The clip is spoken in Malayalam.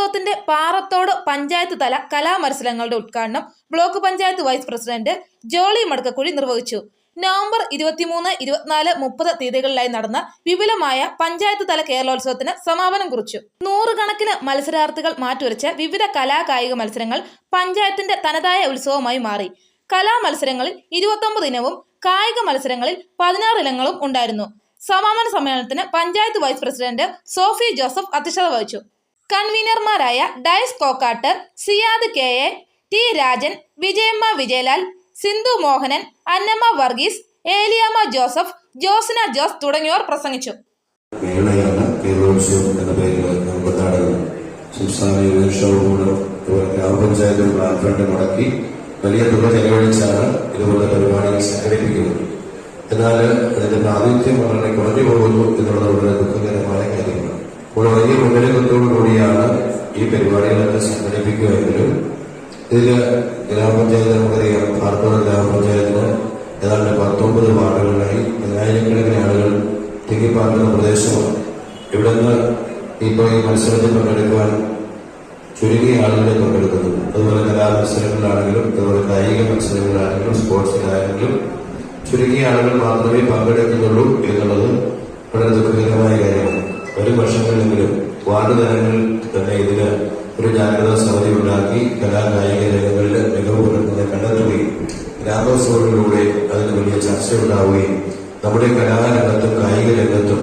കലോത്സവത്തിന്റെ പാറത്തോട് പഞ്ചായത്ത് തല കലാമത്സരങ്ങളുടെ ഉദ്ഘാടനം block panchayat vice president Jolly Madakkakuzhi നിർവഹിച്ചു. നവംബർ 23, 24, 30 തീയതികളിലായി നടന്ന വിപുലമായ പഞ്ചായത്ത് തല കേരളോത്സവത്തിന് സമാപനം കുറിച്ചു. നൂറുകണക്കിന് മത്സരാർത്ഥികൾ മാറ്റുരച്ച വിവിധ കലാകായിക മത്സരങ്ങൾ പഞ്ചായത്തിന്റെ തനതായ ഉത്സവമായി മാറി. കലാമത്സരങ്ങളിൽ 29 ഇനവും കായിക മത്സരങ്ങളിൽ 16 ഇനങ്ങളും ഉണ്ടായിരുന്നു. സമാപന സമ്മേളനത്തിന് panchayat vice president Sophy Joseph അധ്യക്ഷത വഹിച്ചു. കൺവീനർമാരായ Diaz Kokkat, Siyad K A, T Rajan, Vijayamma Vijayalal, Sindhu Mohanan, Annamma Varghese, Eliyamma Joseph, Josina Jose തുടങ്ങിയവർ പ്രസംഗിച്ചു. വലിയ തുക ചെലവഴിച്ചാണ് ഇതുപോലുള്ള പരിപാടികൾ സംഘടിപ്പിക്കുന്നത്. എന്നാൽ അതിന്റെ പ്രാതിനിധ്യം വളരെ കുറഞ്ഞു പോകുന്നു എന്നുള്ളത് വളരെ ദുഃഖകരമായ കാര്യമാണ്. അപ്പോൾ വലിയ മുന്നൊരുക്കത്തോടുകൂടിയാണ് ഈ പരിപാടികളൊക്കെ സംഘടിപ്പിക്കുമെങ്കിലും ഇതിൽ ഗ്രാമപഞ്ചായത്ത് നമുക്കറിയാം, പാർത്തോട് ഗ്രാമപഞ്ചായത്തിന് ഏതാണ്ട് 19 വാർഡുകളിലായി 10,000-കണക്കിന് ആളുകൾ തിങ്ങിപ്പാർക്കുന്ന പ്രദേശമാണ്. ഇവിടെ നിന്ന് ഇപ്പോൾ ഈ മത്സരത്തിൽ പങ്കെടുക്കുവാൻ ചുരുങ്ങിയ ആളുകളെ പങ്കെടുക്കുന്നു. അതുപോലെ കലാമത്സരങ്ങളിലാണെങ്കിലും അതുപോലെ കായിക മത്സരങ്ങളിലാണെങ്കിലും സ്പോർട്സിലാണെങ്കിലും ചുരുങ്ങിയ ആളുകൾ മാത്രമേ പങ്കെടുക്കുന്നുള്ളൂ എന്നുള്ളത് വളരെ ദുഃഖകരമായ കാര്യമാണ്. വരും വർഷങ്ങളിലെങ്കിലും വാർഡ് തലങ്ങളിൽ തന്നെ ഇതിന് ഒരു ജാഗ്രതാ സമിതി ഉണ്ടാക്കി കലാകായിക രംഗങ്ങളിൽ മികവ് പുലർത്തുന്നത് കണ്ടെത്തുകയും ഗ്രാമോത്സവങ്ങളിലൂടെ അതിന് വലിയ ചർച്ച ഉണ്ടാവുകയും നമ്മുടെ കലാരംഗത്തും കായിക രംഗത്തും